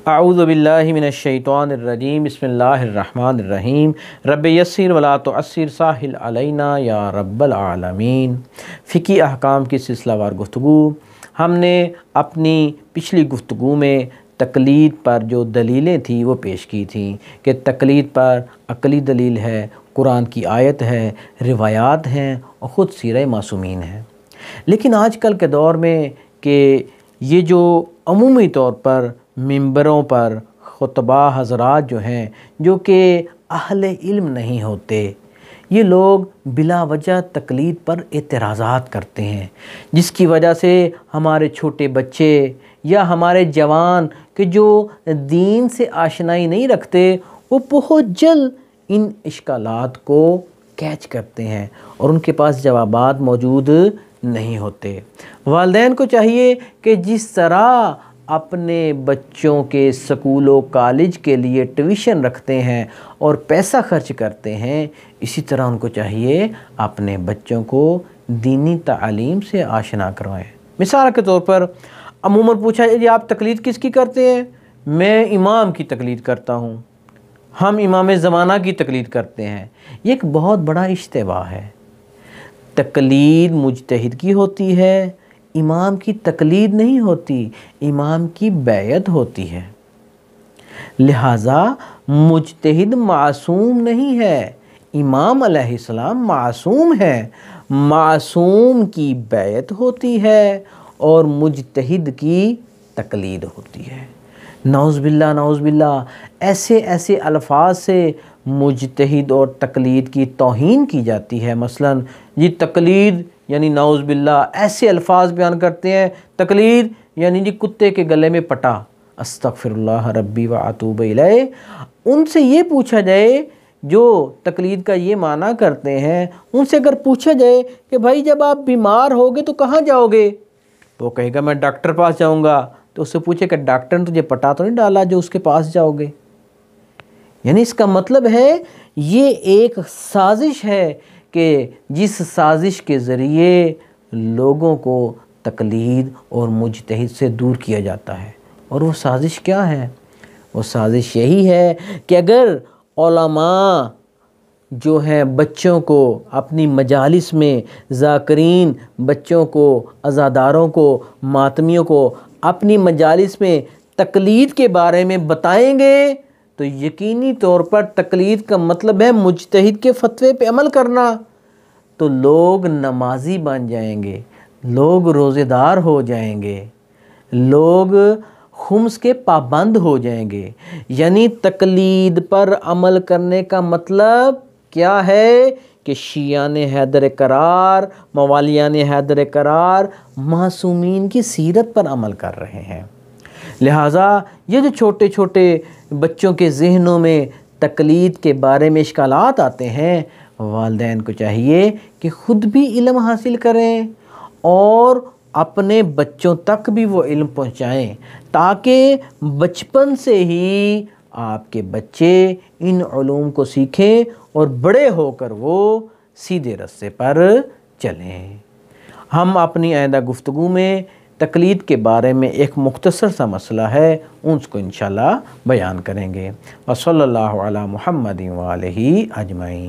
अऊज़ु बिल्लाहि मिनश्शैतानिर्रजीम बिस्मिल्लाहिर्रहमानिर्रहीम रब्बि यस्सिर वला तुअस्सिर साहिल अलैना या रब्बल आलमीन। फ़िक़ी अहकाम की सिलसिलावार गुफ्तगू। हमने अपनी पिछली गुफ्तगू में तक़लीद पर जो दलीलें थी वो पेश की थी कि तक़लीद पर अक़ली दलील है, कुरान की आयत है, रिवायात हैं और ख़ुद सीरह मासूमीन है। लेकिन आजकल के दौर में कि ये जो अमूमी तौर पर मिंबरों पर खुतबा हज़रात जो हैं जो कि अहले इल्म नहीं होते, ये लोग बिला वजह तक़लीद पर एतराज़ात करते हैं, जिसकी वजह से हमारे छोटे बच्चे या हमारे जवान के जो दीन से आशनाई नहीं रखते वो बहुत जल्द इन इश्कालात को कैच करते हैं और उनके पास जवाबात मौजूद नहीं होते। वालिदैन को चाहिए कि जिस तरह अपने बच्चों के स्कूलों कॉलेज के लिए ट्यूशन रखते हैं और पैसा खर्च करते हैं, इसी तरह उनको चाहिए अपने बच्चों को दीनी तालीम से आशना करवाएं। मिसाल के तौर पर अमूमन पूछा जाए आप तक़लीद किसकी करते हैं? मैं इमाम की तक़लीद करता हूँ, हम इमाम ज़माना की तक़लीद करते हैं। ये एक बहुत बड़ा इश्तिबाह है। तक़लीद मुज्तहिद की होती है, इमाम की तक़लीद नहीं होती, इमाम की बैयत होती है। लिहाजा मुज्तहिद मासूम नहीं है, इमाम अलैहिस्सलाम मासूम है। मासूम की बैयत होती है और मुज्तहिद की तक़लीद होती है। नऊज़ बिल्लाह ऐसे ऐसे अल्फाज से मुज्तहिद और तक़लीद की तौहीन की जाती है। मसलन ये तक़लीद यानी नऊज़ बिल्लाह ऐसे अल्फाज बयान करते हैं, तक़लीद यानी जी कुत्ते के गले में पटा, अस्तग़फिरुल्लाह रब्बी व अतूबु इलैह। उनसे ये पूछा जाए जो तक़लीद का ये माना करते हैं, उनसे अगर पूछा जाए कि भाई जब आप बीमार होगे तो कहाँ जाओगे, तो वो कहेगा मैं डॉक्टर पास जाऊँगा। तो उससे पूछे कि डॉक्टर ने तुझे पटा तो नहीं डाला जो उसके पास जाओगे? यानी इसका मतलब है ये एक साजिश है कि जिस साजिश के ज़रिए लोगों को तक़लीद और मुज्तहिद से दूर किया जाता है। और वो साजिश क्या है? वो साजिश यही है कि अगर उलमा जो हैं बच्चों को अपनी मजालिस में ज़ाकिरीन बच्चों को, अज़ादारों को, मातमियों को अपनी मजालिस में तक़लीद के बारे में बताएंगे तो यकीनी तौर पर तक़लीद का मतलब है मुज्तहिद के फ़तवे पे अमल करना। तो लोग नमाजी बन जाएंगे, लोग रोज़ेदार हो जाएंगे, लोग खुम्स के पाबंद हो जाएंगे। यानी तक़लीद पर अमल करने का मतलब क्या है कि शियान हैदर करार, मवालियान हैदर करार मासूमीन की सीरत पर अमल कर रहे हैं। लिहाजा ये जो छोटे छोटे बच्चों के ज़हनों में तक़लीद के बारे में इश्कालात आते हैं, वालिदैन को चाहिए कि ख़ुद भी इल्म हासिल करें और अपने बच्चों तक भी वो इल्म पहुँचाएँ, ताकि बचपन से ही आपके बच्चे इन उलूम को सीखें और बड़े होकर वो सीधे रास्ते पर चलें। हम अपनी आइंदा गुफ्तगू में तक़लीद के बारे में एक मुख्तसर सा मसला है, उसको इंशाअल्लाह बयान करेंगे। व सल्लल्लाहु अला मुहम्मदिन व आलिहि अजमईन।